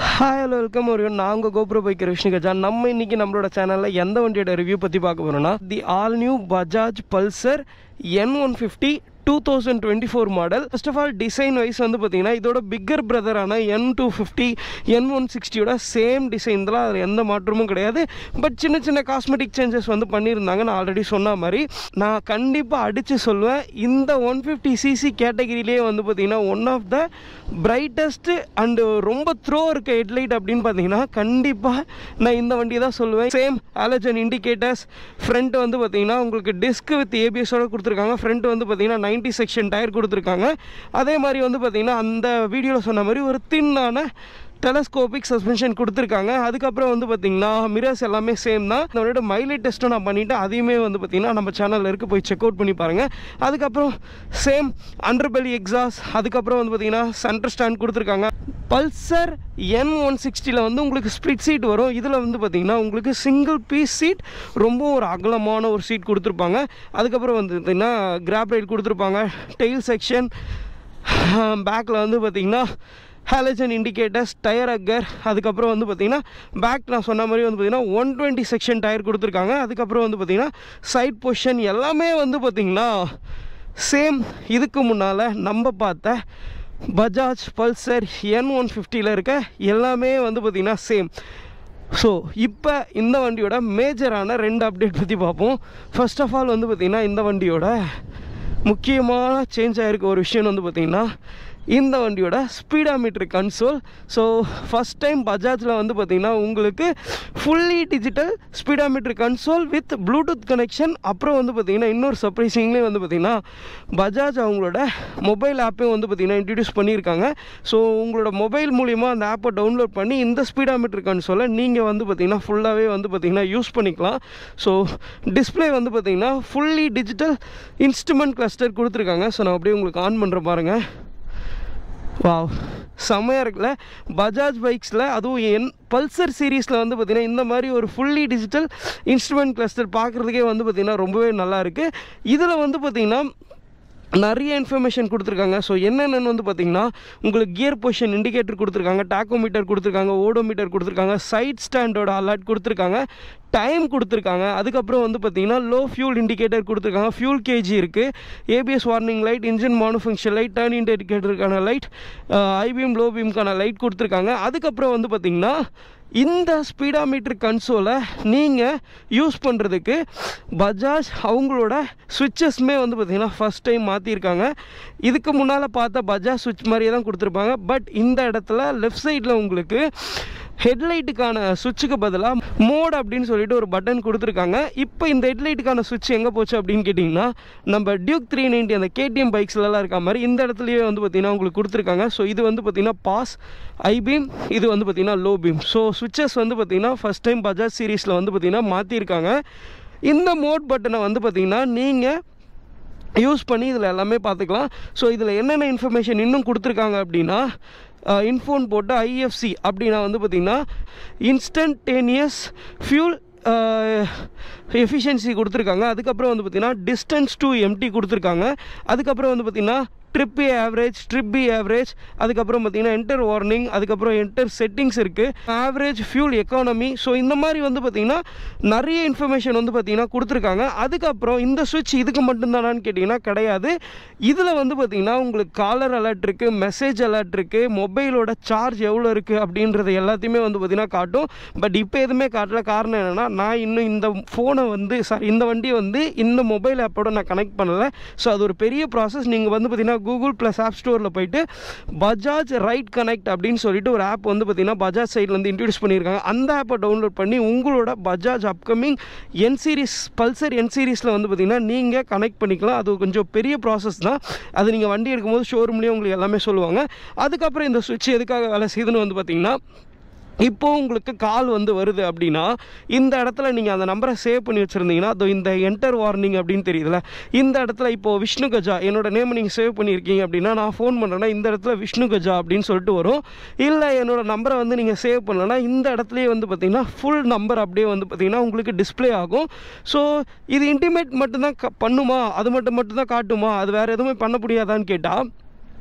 Hi hello welcome ஒரு நான் உங்கள் கோப்ரோ பைக்கர் விஷ்ணு கஜா. நம்ம இன்றைக்கி நம்மளோட சேனலில் எந்த வண்டியோட ரிவ்யூ பற்றி பார்க்க போகிறோம்னா the all new Bajaj Pulsar N150 2024 model. First of all design wise வந்து பார்த்தீங்கன்னா இதோட பிக்கர் பிரதரான N250 N160யோட சேம் டிசைன் தான், அதில் எந்த மாற்றமும் கிடையாது. பட் சின்ன சின்ன காஸ்மெட்டிக் சேஞ்சஸ் வந்து பண்ணியிருந்தாங்க. நான் ஆல்ரெடி சொன்ன மாதிரி நான் கண்டிப்பாக அடித்து சொல்லுவேன், இந்த 150cc கேட்டகிரிலே வந்து பார்த்தீங்கன்னா one of the brightest and ரொம்ப த்ரோ இருக்க ஹெட்லைட் அப்படின்னு பார்த்தீங்கன்னா கண்டிப்பாக நான் இந்த வண்டியை தான் சொல்லுவேன். சேம் ஹாலஜன் இண்டிகேட்டர்ஸ், ஃப்ரண்ட் வந்து பார்த்தீங்கன்னா உங்களுக்கு டிஸ்க் வித் ஏபிஎஸோட கொடுத்துருக்காங்க. ஃப்ரண்ட் வந்து பார்த்தீங்கன்னா 90 செக்ஷன் டயர் கொடுத்துருக்காங்க. அதே மாதிரி வந்து பார்த்தீங்கன்னா அந்த வீடியோவில் சொன்ன மாதிரி ஒரு தின்னான டெலஸ்கோபிக் சஸ்பென்ஷன் கொடுத்துருக்காங்க. அதுக்கப்புறம் வந்து பார்த்தீங்கன்னா மிரர்ஸ் எல்லாமே சேம் தான். இதோட மைலேஜ் டெஸ்ட்டும் நான் பண்ணிவிட்டு அதையுமே வந்து பார்த்தீங்கன்னா நம்ம சேனலில் இருக்க போய் செக் அவுட் பண்ணி பாருங்கள். அதுக்கப்புறம் சேம் அண்டர்பெல்லி எக்ஸாஸ், அதுக்கப்புறம் வந்து பார்த்தீங்கன்னா சென்டர் ஸ்டாண்ட் கொடுத்துருக்காங்க. பல்சர் N160 வந்து உங்களுக்கு ஸ்ப்ளிட் சீட் வரும். இதில் வந்து பார்த்தீங்கன்னா உங்களுக்கு சிங்கிள் பீஸ் சீட், ரொம்ப ஒரு அகலமான ஒரு சீட் கொடுத்துருப்பாங்க. அதுக்கப்புறம் வந்து பார்த்தீங்கன்னா கிராப் ரைல் கொடுத்துருப்பாங்க. டெயில் செக்ஷன், பேக்கில் வந்து பார்த்தீங்கன்னா ஹாலஜன் இண்டிகேட்டர்ஸ், டயர் அக்கர், அதுக்கப்புறம் வந்து பார்த்தீங்கன்னா பேக் நான் சொன்ன மாதிரி வந்து பார்த்தீங்கன்னா 120 செக்ஷன் டயர் கொடுத்துருக்காங்க. அதுக்கப்புறம் வந்து பார்த்தீங்கன்னா சைட் பொசிஷன் எல்லாமே வந்து பார்த்தீங்கன்னா சேம் இதுக்கு முன்னால் நம்ம பார்த்த பஜாஜ் பல்சர் N150 இருக்க எல்லாமே வந்து பார்த்திங்கன்னா சேம். ஸோ இப்போ இந்த வண்டியோட மேஜரான 2 அப்டேட் பற்றி பார்ப்போம். ஃபர்ஸ்ட் ஆஃப் ஆல் வந்து பார்த்திங்கன்னா இந்த வண்டியோட முக்கியமான சேஞ்ச் ஆகிருக்க ஒரு விஷயம் வந்து பார்த்திங்கன்னா இந்த வண்டியோட speedometer console. So first time பஜாஜில் வந்து பார்த்திங்கன்னா உங்களுக்கு fully digital speedometer console with Bluetooth connection. அப்புறம் வந்து பார்த்திங்கன்னா இன்னொரு சர்ப்ரைசிங்லேயே வந்து பார்த்திங்கன்னா பஜாஜ் அவங்களோட மொபைல் ஆப்பையும் வந்து பார்த்திங்கன்னா இன்ட்ரடியூஸ் பண்ணியிருக்காங்க. ஸோ உங்களோட மொபைல் மூலிமா அந்த ஆப்பை டவுன்லோட் பண்ணி இந்த ஸ்பீடாமீட்டர் கன்சோலை நீங்கள் வந்து பார்த்திங்கன்னா ஃபுல்லாகவே வந்து பார்த்திங்கன்னா யூஸ் பண்ணிக்கலாம். ஸோ டிஸ்பிளே வந்து பார்த்திங்கன்னா ஃபுல்லி டிஜிட்டல் இன்ஸ்ட்ருமெண்ட் கிளஸ்டர் கொடுத்துருக்காங்க. ஸோ நான் அப்படியே உங்களுக்கு ஆன் பண்ணுற பாருங்கள். வாவ், செம்மையாக இருக்குல்ல. பஜாஜ் பைக்ஸில் அதுவும் பல்சர் சீரீஸில் வந்து பார்த்திங்கன்னா இந்த மாதிரி ஒரு ஃபுல்லி டிஜிட்டல் இன்ஸ்ட்ருமெண்ட் கிளஸ்டர் பார்க்குறதுக்கே வந்து பார்த்திங்கன்னா ரொம்பவே நல்லா இருக்குது. இதில் வந்து பார்த்திங்கன்னா நிறைய இன்ஃபர்மேஷன் கொடுத்துருக்காங்க. ஸோ என்னென்னு வந்து பார்த்திங்கன்னா உங்களுக்கு கியர் பொசிஷன் இண்டிகேட்டர் கொடுத்துருக்காங்க, டாக்கோமீட்டர் கொடுத்துருக்காங்க, ஓடோமீட்டர் கொடுத்துருக்காங்க, சைட் ஸ்டாண்டோட அலர்ட் கொடுத்துருக்காங்க, டைம் கொடுத்துருக்காங்க. அதுக்கப்புறம் வந்து பார்த்திங்கன்னா லோ ஃபியூல் இண்டிகேட்டர் கொடுத்துருக்காங்க, ஃபியூல் கேஜி இருக்குது, ABS warning light, engine malfunction light, turn இண்டிகேட்டருக்கான லைட், ஐபீம் லோ பீம்க்கான லைட் கொடுத்துருக்காங்க. அதுக்கப்புறம் வந்து பார்த்திங்கன்னா இந்த ஸ்பீடாமீட்டர் கன்சோலை நீங்கள் யூஸ் பண்ணுறதுக்கு பஜாஜ் அவங்களோட சுவிட்சஸ்மே வந்து பார்த்திங்கன்னா ஃபஸ்ட் டைம் மாற்றிருக்காங்க. இதுக்கு முன்னால் பார்த்த பஜாஜ் சுவிட்ச் மாதிரியே தான் கொடுத்துருப்பாங்க. பட் இந்த இடத்துல லெஃப்ட் சைடில் உங்களுக்கு ஹெட்லைட்டுக்கான சுவிட்சுக்கு பதிலாக மோட் அப்படின்னு சொல்லிட்டு ஒரு பட்டன் கொடுத்துருக்காங்க. இப்போ இந்த ஹெட்லைட்டுக்கான சுவிட்ச் எங்கே போச்சு அப்படின்னு கேட்டிங்கன்னா நம்ம டியூக் 390 அந்த KTM பைக்ஸ்லாம் இருக்க மாதிரி இந்த இடத்துலையே வந்து பார்த்திங்கன்னா உங்களுக்கு கொடுத்துருக்காங்க. ஸோ இது வந்து பார்த்திங்கன்னா பாஸ், ஐபீம், இது வந்து பார்த்திங்கன்னா லோ பீம். ஸோ சுவிட்சஸ் வந்து பார்த்திங்கன்னா ஃபஸ்ட் டைம் பஜாஜ் சீரீஸில் வந்து பார்த்திங்கன்னா மாற்றிருக்காங்க. இந்த மோட் பட்டனை வந்து பார்த்திங்கன்னா நீங்கள் யூஸ் பண்ணி இதில் எல்லாமே பார்த்துக்கலாம். ஸோ இதில் என்னென்ன இன்ஃபர்மேஷன் இன்னும் கொடுத்துருக்காங்க அப்படின்னா இன்ஃபோன் போட்டு IFC அப்படின்னா வந்து பார்த்திங்கன்னா இன்ஸ்டன்டேனியஸ் ஃபியூல் எஃபிஷியன்சி கொடுத்துருக்காங்க. அதுக்கப்புறம் வந்து பார்த்திங்கன்னா டிஸ்டன்ஸ் டு எம்டி கொடுத்துருக்காங்க. அதுக்கப்புறம் வந்து பார்த்திங்கன்னா trip average, trip B average, அதுக்கப்புறம் பார்த்திங்கன்னா என்டர் வார்னிங், அதுக்கப்புறம் என்டர் செட்டிங்ஸ் இருக்குது, ஆவரேஜ் ஃபியூல் எக்கானமி. ஸோ இந்த மாதிரி வந்து பார்த்திங்கன்னா நிறைய இன்ஃபர்மேஷன் வந்து பார்த்திங்கன்னா கொடுத்துருக்காங்க. அதுக்கப்புறம் இந்த சுவிட்ச் இதுக்கு மட்டும்தானான்னு கேட்டிங்கன்னா கிடையாது. இதில் வந்து பார்த்திங்கன்னா உங்களுக்கு காலர் அலர்ட் இருக்குது, மெசேஜ் அலர்ட் இருக்குது, மொபைலோட சார்ஜ் எவ்வளோ இருக்குது அப்படின்றது எல்லாத்தையுமே வந்து பார்த்திங்கன்னா காட்டும். பட் இப்போ எதுவுமே காட்டல. காரணம் என்னென்னா நான் இன்னும் இந்த ஃபோனை வந்து இந்த வண்டியை வந்து இந்த மொபைல் ஆப்போட நான் கனெக்ட் பண்ணலை. ஸோ அது ஒரு பெரிய ப்ராசஸ். நீங்கள் வந்து பார்த்திங்கன்னா கூகுள் ப்ளஸ் ஆப் ஸ்டோரில் போயிட்டு பஜாஜ் ரைட் கனெக்ட் அப்படின்னு சொல்லிட்டு ஒரு ஆப் வந்து பார்த்திங்கன்னா பஜாஜ் சைட்லேருந்து இன்ட்ரடியூஸ் பண்ணியிருக்காங்க. அந்த ஆப்பை டவுன்லோட் பண்ணி உங்களோட Bajaj upcoming N series Pulsar N சீரீஸில் வந்து பார்த்திங்கன்னா நீங்கள் கனெக்ட் பண்ணிக்கலாம். அது கொஞ்சம் பெரிய ப்ராசஸ் தான். அது நீங்கள் வண்டி எடுக்கும்போது ஷோரூம்லேயே உங்களுக்கு எல்லாமே சொல்லுவாங்க. அதுக்கப்புறம் இந்த சுவிட்ச் எதுக்காக வேலை செய்யுதுன்னு வந்து பார்த்திங்கன்னா இப்போது உங்களுக்கு கால் வந்து வருது அப்படின்னா இந்த இடத்துல நீங்கள் அந்த நம்பரை சேவ் பண்ணி வச்சுருந்தீங்கன்னா அது இந்த என்டர் வார்னிங் அப்படின்னு தெரியுதுல, இந்த இடத்துல இப்போது விஷ்ணு கஜா என்னோட நேம் நீங்கள் சேவ் பண்ணியிருக்கீங்க அப்படின்னா நான் ஃபோன் பண்ணுறேன்னா இந்த இடத்துல விஷ்ணு கஜா அப்படின்னு சொல்லிட்டு வரும். இல்லை என்னோடய நம்பரை வந்து நீங்கள் சேவ் பண்ணலன்னா இந்த இடத்துலையே வந்து பார்த்திங்கன்னா ஃபுல் நம்பர் அப்படியே வந்து பார்த்திங்கன்னா உங்களுக்கு டிஸ்பிளே ஆகும். ஸோ இது இன்டிமேட் மட்டும்தான் பண்ணுமா, அது மட்டும்தான் காட்டுமா, அது வேறு எதுவுமே பண்ண முடியாதான்னு கேட்டால்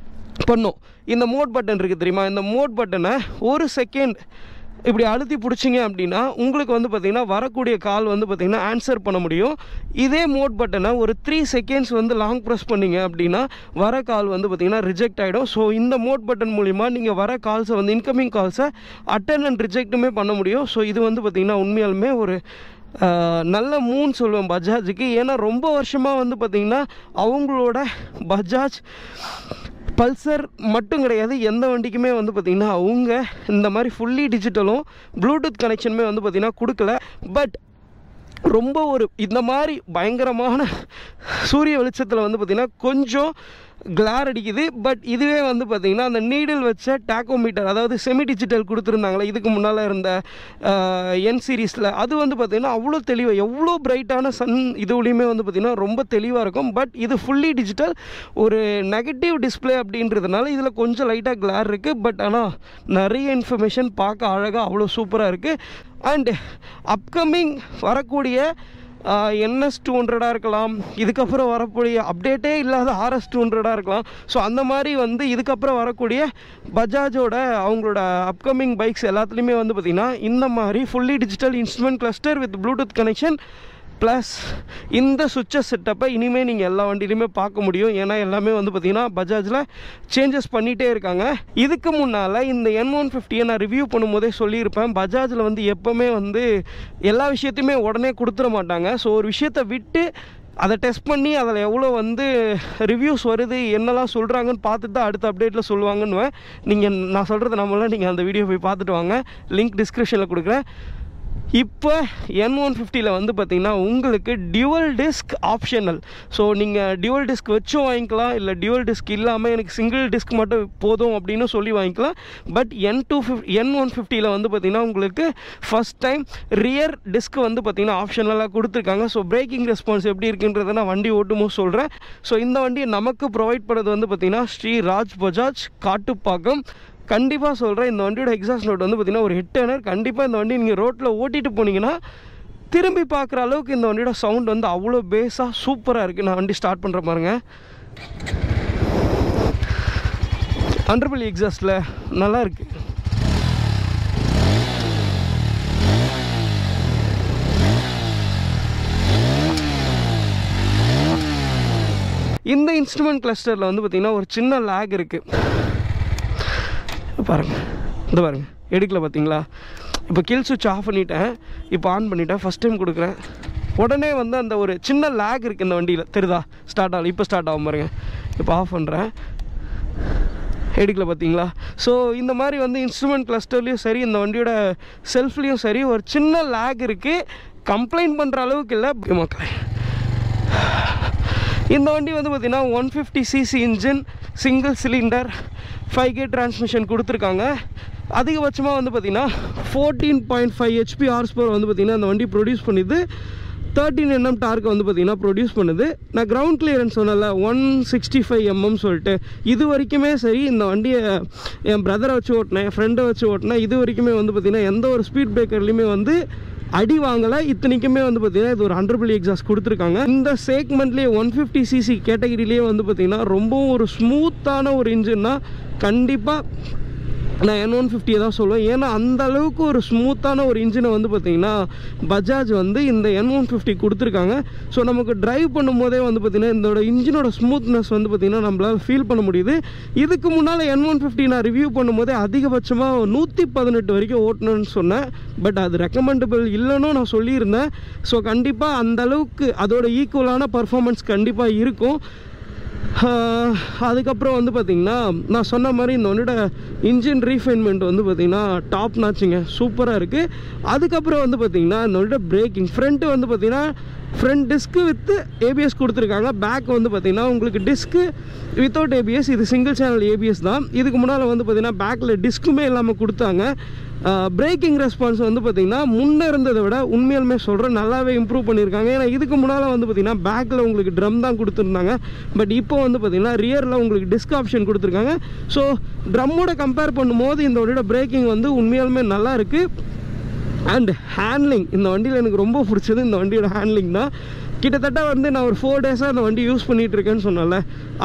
பண்ணும். இந்த மோட் பட்டன் இருக்குது தெரியுமா, இந்த மோட் பட்டனை ஒரு செகண்ட் இப்படி அழுத்தி பிடிச்சிங்க அப்படின்னா உங்களுக்கு வந்து பார்த்திங்கன்னா வரக்கூடிய கால் வந்து பார்த்திங்கன்னா ஆன்சர் பண்ண முடியும். இதே மோட் பட்டனை ஒரு 3 செகண்ட்ஸ் வந்து லாங் ப்ரெஸ் பண்ணிங்க அப்படின்னா வர கால் வந்து பார்த்திங்கன்னா ரிஜெக்ட் ஆகிடும். ஸோ இந்த மோட் பட்டன் மூலிமா நீங்கள் வர கால்ஸை வந்து இன்கமிங் கால்ஸை அட்டன் அண்ட் ரிஜெக்ட்டுமே பண்ண முடியும். ஸோ இது வந்து பார்த்திங்கன்னா உண்மையாலுமே ஒரு நல்ல மூவ்னு சொல்லுவேன் பஜாஜுக்கு. ஏன்னா ரொம்ப வருஷமாக வந்து பார்த்திங்கன்னா அவங்களோட பஜாஜ் பல்சர் மட்டும் கிடையாது, எந்த வண்டிக்குமே வந்து பார்த்திங்கன்னா அவங்க இந்த மாதிரி ஃபுல்லி டிஜிட்டலும் ப்ளூடூத் கனெக்ஷனுமே வந்து பார்த்திங்கன்னா கொடுக்கல. பட் ரொம்ப ஒரு இந்த மாதிரி பயங்கரமான சூரிய வெளிச்சத்தில் வந்து பார்த்திங்கன்னா கொஞ்சம் கிளார் அடிக்குது. பட் இதுவே வந்து பார்த்திங்கன்னா அந்த நீடில் வச்ச டேக்கோமீட்டர், அதாவது செமி டிஜிட்டல் கொடுத்துருந்தாங்களே இதுக்கு முன்னால் இருந்த என் சீரீஸில், அது வந்து பார்த்திங்கன்னா அவ்வளோ தெளிவாக எவ்வளோ பிரைட்டான சன் இதுலேயுமே வந்து பார்த்திங்கன்னா ரொம்ப தெளிவாக இருக்கும். பட் இது ஃபுல்லி டிஜிட்டல், ஒரு நெகட்டிவ் டிஸ்பிளே அப்படின்றதுனால இதில் கொஞ்சம் லைட்டாக கிளார் இருக்குது. பட் ஆனால் நிறைய இன்ஃபர்மேஷன் பார்க்க அழகாக அவ்வளோ சூப்பராக இருக்குது. அண்ட் அப்கமிங் வரக்கூடிய NS 200 இருக்கலாம், இதுக்கப்புறம் வரக்கூடிய அப்டேட்டே இல்லாத RS 200 இருக்கலாம். ஸோ அந்த மாதிரி வந்து இதுக்கப்புறம் வரக்கூடிய பஜாஜோட அவங்களோட அப்கமிங் பைக்ஸ் எல்லாத்துலேயுமே வந்து பார்த்திங்கன்னா இந்த மாதிரி fully digital instrument cluster with Bluetooth connection plus இந்த சுவிட்சஸ் செட்டப்பை இனிமேல் நீங்கள் எல்லா வண்டியிலையுமே பார்க்க முடியும். ஏன்னா எல்லாமே வந்து பார்த்திங்கன்னா பஜாஜில் சேஞ்சஸ் பண்ணிகிட்டே இருக்காங்க. இதுக்கு முன்னால் இந்த N150 நான் ரிவ்யூ பண்ணும்போதே சொல்லியிருப்பேன், பஜாஜில் வந்து எப்போவுமே வந்து எல்லா விஷயத்தையுமே உடனே கொடுத்துட மாட்டாங்க. ஸோ ஒரு விஷயத்தை விட்டு அதை டெஸ்ட் பண்ணி அதில் எவ்வளோ வந்து ரிவ்யூஸ் வருது என்னெல்லாம் சொல்கிறாங்கன்னு பார்த்துட்டு தான் அடுத்த அப்டேட்டில் சொல்லுவாங்கன்னு. நீங்கள் நான் சொல்கிறது நம்மளாம் நீங்கள் அந்த வீடியோ போய் பார்த்துட்டு வாங்க, லிங்க் டிஸ்கிரிப்ஷனில் கொடுக்குறேன். இப்போ N150 வந்து பார்த்திங்கன்னா உங்களுக்கு டியூவல் டிஸ்க் ஆப்ஷனல். ஸோ நீங்கள் டியூவல் டிஸ்க் வச்சும் வாங்கிக்கலாம், இல்லை டியூவல் டிஸ்க் இல்லாமல் எனக்கு சிங்கிள் டிஸ்க் மட்டும் போதும் அப்படின்னு சொல்லி வாங்கிக்கலாம். பட் N150 வந்து பார்த்திங்கன்னா உங்களுக்கு ஃபஸ்ட் டைம் ரியர் டிஸ்க் வந்து பார்த்திங்கன்னா ஆப்ஷனலாக கொடுத்துருக்காங்க. ஸோ பிரேக்கிங் ரெஸ்பான்ஸ் எப்படி இருக்குன்றதை நான் வண்டி ஓட்டும்போது சொல்கிறேன். ஸோ இந்த வண்டியை நமக்கு ப்ரொவைட் பண்ணுறது வந்து பார்த்திங்கன்னா ஸ்ரீ ராஜ் பஜாஜ் காட்டுப்பாக்கம். கண்டிப்பாக சொல்கிறேன், இந்த வண்டியோட எக்ஸாஸ்ட் நோட் வந்து பார்த்திங்கன்னா ஒரு ஹிட் டர்னர். கண்டிப்பாக இந்த வண்டி நீங்கள் ரோட்டில் ஓட்டிகிட்டு போனீங்கன்னா திரும்பி பார்க்குற அளவுக்கு இந்த வண்டியோட சவுண்ட் வந்து அவ்வளோ பேஸாக சூப்பராக இருக்குது. நான் வண்டி ஸ்டார்ட் பண்ணுற பாருங்க, அண்டர்பெல்லி எக்ஸாஸ்டில் நல்லா இருக்குது. இந்த இன்ஸ்ட்ருமெண்ட் கிளஸ்டரில் வந்து பார்த்திங்கன்னா ஒரு சின்ன லேக் இருக்குது பாருங்கள். இந்த பாருங்கள் எடுக்கல பார்த்தீங்களா. இப்போ கில் சுவிட்ச் ஆஃப் பண்ணிட்டேன், இப்போ ஆன் பண்ணிட்டேன், ஃபஸ்ட் டைம் கொடுக்குறேன், உடனே வந்து அந்த ஒரு சின்ன லேக் இருக்குது இந்த வண்டியில் தெரியுதா. ஸ்டார்ட் ஆகல, இப்போ ஸ்டார்ட் ஆகும் பாருங்கள். இப்போ ஆஃப் பண்ணுறேன், எடுக்கல பார்த்தீங்களா. ஸோ இந்த மாதிரி வந்து இன்ஸ்ட்ருமெண்ட் கிளஸ்டர்லேயும் சரி இந்த வண்டியோட செல்ஃப்லேயும் சரி ஒரு சின்ன லேக் இருக்குது. கம்ப்ளைண்ட் பண்ணுற அளவுக்கு இல்லை மக்களே. இந்த வண்டி வந்து பார்த்திங்கன்னா 150cc engine, single cylinder, 5 gear transmission கொடுத்துருக்காங்க. அதிகபட்சமாக வந்து பார்த்திங்கன்னா 14.5 HP ஹார்ஸ் பவர் வந்து பார்த்திங்கன்னா அந்த வண்டி ப்ரொடியூஸ் பண்ணிது. 13 Nm டார்க்கு வந்து பார்த்திங்கன்னா ப்ரொடியூஸ் பண்ணுது. நான் கிரவுண்ட் கிளியரன்ஸ் சொன்னல 165 mm சொல்லிட்டு, இது வரைக்குமே சரி இந்த வண்டியை என் பிரதரை வச்சு ஓட்டினேன், என் ஃப்ரெண்டை வச்சு ஓட்டினேன், இது வரைக்குமே வந்து பார்த்திங்கன்னா எந்த ஒரு ஸ்பீட் பிரேக்கர்லையுமே வந்து அடி வாங்கலை. இத்தனைக்குமே வந்து பார்த்திங்கன்னா இது ஒரு அண்டர்பெல்லி எக்ஸாஸ்ட் கொடுத்துருக்காங்க. இந்த செக்மெண்ட்லேயே 150cc கேட்டகிரிலேயே வந்து பார்த்திங்கன்னா ரொம்பவும் ஒரு ஸ்மூத்தான ஒரு இன்ஜின்னா கண்டிப்பாக நான் N150 தான் சொல்லுவேன். ஏன்னா அந்த அளவுக்கு ஒரு ஸ்மூத்தான ஒரு இன்ஜினை வந்து பார்த்திங்கன்னா பஜாஜ் வந்து இந்த N150 கொடுத்துருக்காங்க. ஸோ நமக்கு ட்ரைவ் பண்ணும்போதே வந்து பார்த்திங்கன்னா இதோட இன்ஜினோட ஸ்மூத்னஸ் வந்து பார்த்திங்கன்னா நம்மளால் ஃபீல் பண்ண முடியுது. இதுக்கு முன்னால் N150 நான் ரிவ்யூ பண்ணும்போதே அதிகபட்சமாக 118 வரைக்கும் ஓட்டணும்னு சொன்னேன். பட் அது ரெக்கமெண்டபிள் இல்லைன்னு நான் சொல்லியிருந்தேன். ஸோ கண்டிப்பாக அந்தளவுக்கு அதோட ஈக்குவலான பர்ஃபார்மன்ஸ் கண்டிப்பாக இருக்கும். அதுக்கப்புறம் வந்து பார்த்திங்கன்னா நான் சொன்ன மாதிரி இந்த வண்டியோட இன்ஜின் ரீஃபைன்மெண்ட் வந்து பார்த்திங்கன்னா டாப் நாச்சுங்க, சூப்பராக இருக்குது. அதுக்கப்புறம் வந்து பார்த்திங்கன்னா இந்த வண்டியோட பிரேக்கிங் ஃப்ரண்ட்டு வந்து பார்த்திங்கன்னா ஃப்ரண்ட் டிஸ்க்கு வித் ABS கொடுத்துருக்காங்க. பேக் வந்து பார்த்திங்கன்னா உங்களுக்கு டிஸ்க்கு வித்தவுட் ABS, இது சிங்கிள் சேனல் ABS தான். இதுக்கு முன்னால் வந்து பார்த்திங்கன்னா பேக்கில் டிஸ்க்குமே இல்லாமல் கொடுத்தாங்க. பிரேக்கிங் ரெஸ்பான்ஸ் வந்து பார்த்திங்கன்னா முன்னே இருந்ததை விட உண்மையாலுமே சொல்கிறேன் நல்லாவே இம்ப்ரூவ் பண்ணியிருக்காங்க. ஏன்னா இதுக்கு முன்னால் வந்து பார்த்திங்கன்னா பேக்கில் உங்களுக்கு ட்ரம் தான் கொடுத்துருந்தாங்க. பட் இப்போ வந்து பார்த்திங்கன்னா ரியரில் உங்களுக்கு டிஸ்க் ஆப்ஷன் கொடுத்துருக்காங்க. ஸோ ட்ரம்மோட கம்பேர் பண்ணும்போது இந்த வண்டியோட பிரேக்கிங் வந்து உண்மையாலுமே நல்லா இருக்குது. அண்ட் ஹேண்ட்லிங் இந்த வண்டியில் எனக்கு ரொம்ப பிடிச்சது இந்த வண்டியோட ஹேண்ட்லிங் தான். கிட்டத்தட்ட வந்து நான் ஒரு 4 டேஸாக அந்த வண்டி யூஸ் பண்ணிகிட்டு இருக்கேன்னு சொன்னால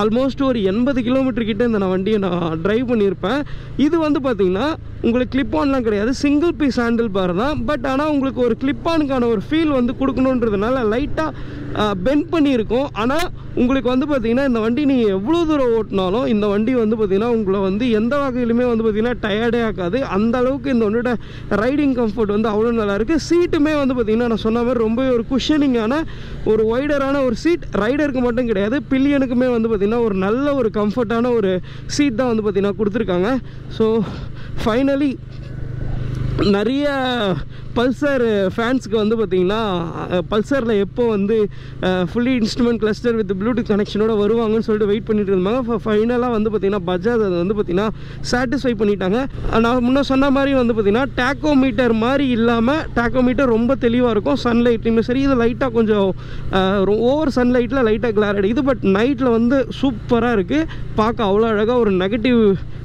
ஆல்மோஸ்ட் ஒரு 80 கிலோமீட்டர் கிட்ட இந்த வண்டியை நான் ட்ரைவ் பண்ணியிருப்பேன். இது வந்து பார்த்திங்கன்னா உங்களுக்கு கிளிப் ஆன்லாம் கிடையாது, சிங்கிள் பீஸ் ஹேண்டில் பார் தான். பட் ஆனால் உங்களுக்கு ஒரு கிளிப் ஆனுக்கான ஒரு ஃபீல் வந்து கொடுக்கணுன்றதுனால லைட்டாக பெண்ட் பண்ணியிருக்கும். ஆனால் உங்களுக்கு வந்து பார்த்திங்கன்னா இந்த வண்டி நீங்கள் எவ்வளோ தூரம் ஓட்டினாலும் இந்த வண்டி வந்து பார்த்திங்கன்னா உங்களை வந்து எந்த வகையிலுமே வந்து பார்த்திங்கன்னா டயர்டே ஆகாது. அந்த அளவுக்கு இந்த வண்டியோட ரைடிங் கம்ஃபர்ட் வந்து அவ்வளோ நல்லாயிருக்கு. சீட்டுமே வந்து பார்த்திங்கன்னா நான் சொன்ன மாதிரி ரொம்ப ஒரு குஷனிங்கான ஒரு வைடரான ஒரு சீட். ரைடருக்கு மட்டும் கிடையாது, பில்லியனுக்குமே வந்து பார்த்திங்கன்னா ஒரு நல்ல ஒரு கம்ஃபர்ட்டான ஒரு சீட் தான் வந்து பார்த்திங்கன்னா கொடுத்துருக்காங்க. ஸோ ஃபைனலி நிறைய பல்சர் ஃபேன்ஸுக்கு வந்து பார்த்திங்கன்னா பல்சரில் எப்போ வந்து fully instrument cluster with Bluetooth கனெக்ஷனோட வருவாங்கன்னு சொல்லிட்டு வெயிட் பண்ணிட்டு இருந்தாங்க. ஃபைனலாக வந்து பார்த்திங்கன்னா பஜாஜ் அதை வந்து பார்த்திங்கன்னா சாட்டிஸ்ஃபை பண்ணிட்டாங்க. நான் முன்னே சொன்ன மாதிரி வந்து பார்த்திங்கன்னா டேக்கோமீட்டர் மாதிரி இல்லாமல், டேக்கோமீட்டர் ரொம்ப தெளிவாக இருக்கும். சன்லைட்லையுமே சரி, இது லைட்டாக கொஞ்சம் ஓவர் சன்லைட்டில் லைட்டாக கிளார் அடிக்குது. பட் நைட்டில் வந்து சூப்பராக இருக்குது, பார்க்க அவ்வளோ அழகாக ஒரு நெகட்டிவ்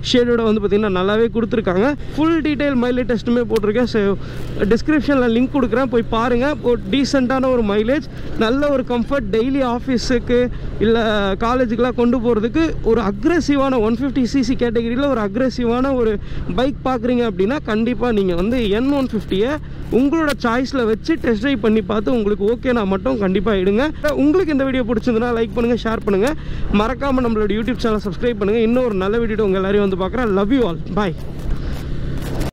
ஷேடோட வந்து பார்த்திங்கன்னா நல்லாவே கொடுத்துருக்காங்க. ஃபுல் டீட்டெயில் மைலேஜ் டெஸ்ட்டுமே போட்டிருக்கேன். ஸோ டிஸ்கிரிப்ஷனில் லிங்க் கொடுக்குறேன், போய் பாருங்கள். ஒரு டீசெண்டான ஒரு மைலேஜ், நல்ல ஒரு கம்ஃபர்ட், டெய்லி ஆஃபீஸுக்கு இல்லை காலேஜுக்கெலாம் கொண்டு போகிறதுக்கு ஒரு அக்ரெசிவான 150cc கேட்டகரியில் ஒரு அக்ரெசிவான ஒரு பைக் பார்க்குறீங்க அப்படின்னா கண்டிப்பாக நீங்கள் வந்து N150-ஐ உங்களோட சாய்ஸில் வச்சு டெஸ்ட் ட்ரைவ் பண்ணி பார்த்து உங்களுக்கு ஓகேனா மட்டும் கண்டிப்பாக எடுங்க. உங்களுக்கு இந்த வீடியோ பிடிச்சிருந்தனா லைக் பண்ணுங்கள், ஷேர் பண்ணுங்கள், மறக்காமல் நம்மளோட யூடியூப் சேனல் சப்ஸ்கிரைப் பண்ணுங்கள். இன்னும் ஒரு நல்ல வீடியோ உங்கள் எல்லாரையும் வந்து பார்க்குறேன். Love you all, bye.